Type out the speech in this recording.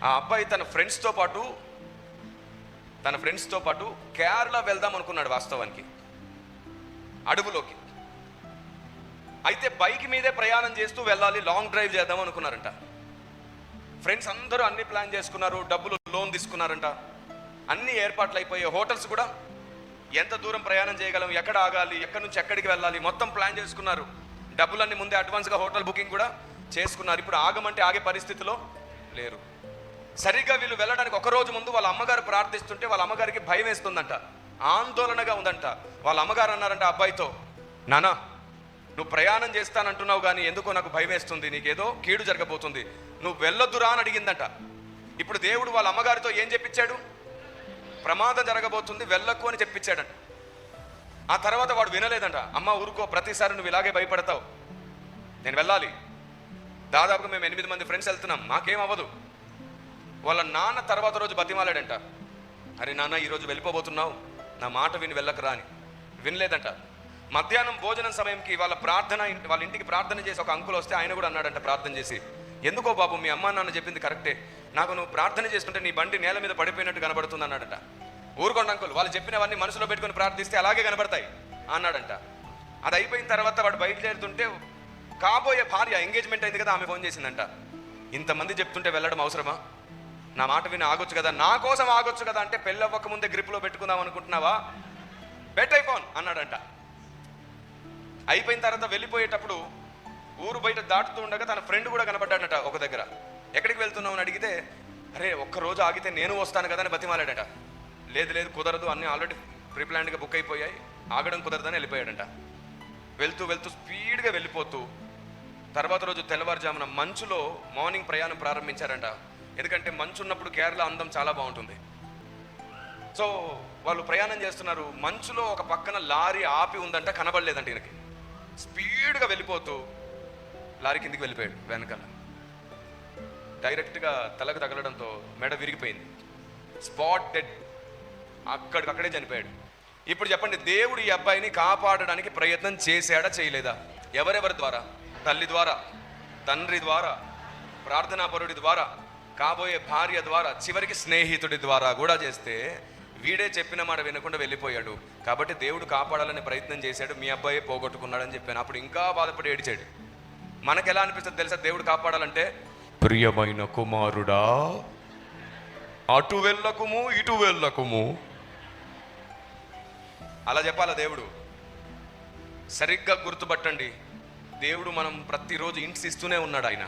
ఆ అబ్బాయి తన ఫ్రెండ్స్తో పాటు కేరళ వెళ్దాం అనుకున్నాడు వాస్తవానికి, అడవులోకి. అయితే బైక్ మీదే ప్రయాణం చేస్తూ వెళ్ళాలి, లాంగ్ డ్రైవ్ చేద్దాం అనుకున్నారంట. ఫ్రెండ్స్ అందరూ అన్ని ప్లాన్ చేసుకున్నారు, డబ్బులు లోన్ తీసుకున్నారంట, అన్ని ఏర్పాట్లు అయిపోయాయి. హోటల్స్ కూడా ఎంత దూరం ప్రయాణం చేయగలం, ఎక్కడ ఆగాలి, ఎక్కడి నుంచి ఎక్కడికి వెళ్ళాలి, మొత్తం ప్లాన్ చేసుకున్నారు. డబ్బులన్నీ ముందే అడ్వాన్స్గా హోటల్ బుకింగ్ కూడా చేసుకున్నారు. ఇప్పుడు ఆగమంటే ఆగే పరిస్థితిలో లేరు. సరిగ్గా వీళ్ళు వెళ్ళడానికి ఒక రోజు ముందు వాళ్ళ అమ్మగారు ప్రార్థిస్తుంటే వాళ్ళ అమ్మగారికి భయం వేస్తుందంట, ఆందోళనగా ఉందంట. వాళ్ళ అమ్మగారు అన్నారంట అబ్బాయితో, నానా నువ్వు ప్రయాణం చేస్తానంటున్నావు కానీ ఎందుకో నాకు భయం వేస్తుంది, నీకేదో కీడు జరగబోతుంది, నువ్వు వెళ్ళొద్దురా అని అడిగిందంట. ఇప్పుడు దేవుడు వాళ్ళ అమ్మగారితో ఏం చెప్పించాడు? ప్రమాదం జరగబోతుంది, వెళ్ళకు అని చెప్పించాడంట. ఆ తర్వాత వాడు వినలేదంట. అమ్మ ఊరుకో, ప్రతిసారి నువ్వు ఇలాగే భయపడతావు, నేను వెళ్ళాలి, దాదాపుగా మేము 8 మంది ఫ్రెండ్స్ వెళ్తున్నాం, మాకేం అవ్వదు. వాళ్ళ నాన్న తర్వాత రోజు బతిమాలాడంట, అరే నాన్న ఈరోజు వెళ్ళిపోబోతున్నావు, నా మాట విని వెళ్ళకరా అని. వినలేదంట. మధ్యాహ్నం భోజనం సమయంకి వాళ్ళ ఇంటికి ప్రార్థన చేసి ఒక అంకుల్ వస్తే ఆయన కూడా అన్నాడంట ప్రార్థన చేసి, ఎందుకో బాబు మీ అమ్మ నాన్న చెప్పింది కరెక్టే, నాకు నువ్వు ప్రార్థన చేస్తుంటే నీ బండి నేల మీద పడిపోయినట్టు కనబడుతుంది అన్నాడంట. ఊరుకోండి అంకుల్, వాళ్ళు చెప్పినవన్నీ మనసులో పెట్టుకొని ప్రార్థిస్తే అలాగే కనబడతాయి అన్నాడంట. అది అయిపోయిన తర్వాత వాడు బయలుదేరుతుంటే కాబోయే భార్య, ఎంగేజ్మెంట్ అయింది కదా, ఆమె ఫోన్ చేసిందంట, ఇంతమంది చెప్తుంటే వెళ్ళడం అవసరమా, నా మాట విని ఆగొచ్చు కదా, నా కోసం ఆగొచ్చు కదా అంటే పెళ్ళి అవ్వక ముందే గ్రిప్లో పెట్టుకుందాం అనుకుంటున్నావా, బెట్ ఐఫోన్ అన్నాడంట. అయిపోయిన తర్వాత వెళ్ళిపోయేటప్పుడు ఊరు బయట దాటుతూ ఉండగా తన ఫ్రెండ్ కూడా కనబడ్డాడట ఒక దగ్గర. ఎక్కడికి వెళ్తున్నావు అని అడిగితే, అరే ఒక్కరోజు ఆగితే నేను వస్తాను కదా అని బతిమాలాడట. లేదు కుదరదు, అన్నీ ఆల్రెడీ ప్రీప్లాన్డ్గా బుక్ అయిపోయాయి, ఆగడం కుదరదని వెళ్ళిపోయాడంట. వెళ్తూ స్పీడ్గా వెళ్ళిపోతూ తర్వాత రోజు తెల్లవారుజామున మంచులో మార్నింగ్ ప్రయాణం ప్రారంభించారంట. ఎందుకంటే మంచు ఉన్నప్పుడు కేరళ అందం చాలా బాగుంటుంది. సో వాళ్ళు ప్రయాణం చేస్తున్నారు, మంచులో ఒక పక్కన లారీ ఆపి ఉందంట, కనబడలేదంట ఈయనకి. స్పీడ్గా వెళ్ళిపోతూ లారీ కిందికి వెళ్ళిపోయాడు. వెనకాల డైరెక్ట్గా తలకు తగలడంతో మెడ విరిగిపోయింది, స్పాట్ డెడ్, అక్కడికక్కడే చనిపోయాడు. ఇప్పుడు చెప్పండి, దేవుడు ఈ అబ్బాయిని కాపాడడానికి ప్రయత్నం చేశాడా చేయలేదా? ఎవరెవరి ద్వారా? తల్లి ద్వారా, తండ్రి ద్వారా, ప్రార్థనాపరుడి ద్వారా, కాబోయే భార్య ద్వారా, చివరికి స్నేహితుడి ద్వారా కూడా చేస్తే వీడే చెప్పిన మాట వినకుండా వెళ్ళిపోయాడు. కాబట్టి దేవుడు కాపాడాలని ప్రయత్నం చేశాడు, మీ అబ్బాయి పోగొట్టుకున్నాడని చెప్పాను. అప్పుడు ఇంకా బాధపడి ఏడిచాడు. మనకు ఎలా అనిపిస్తుంది తెలుసా? దేవుడు కాపాడాలంటే, ప్రియమైన కుమారుడా అటు వెళ్ళకుము ఇటు వెళ్ళకుము అలా చెప్పాలా దేవుడు? సరిగ్గా గుర్తుపట్టండి, దేవుడు మనం ప్రతిరోజు హింట్స్ ఇస్తూనే ఉన్నాడు. ఆయన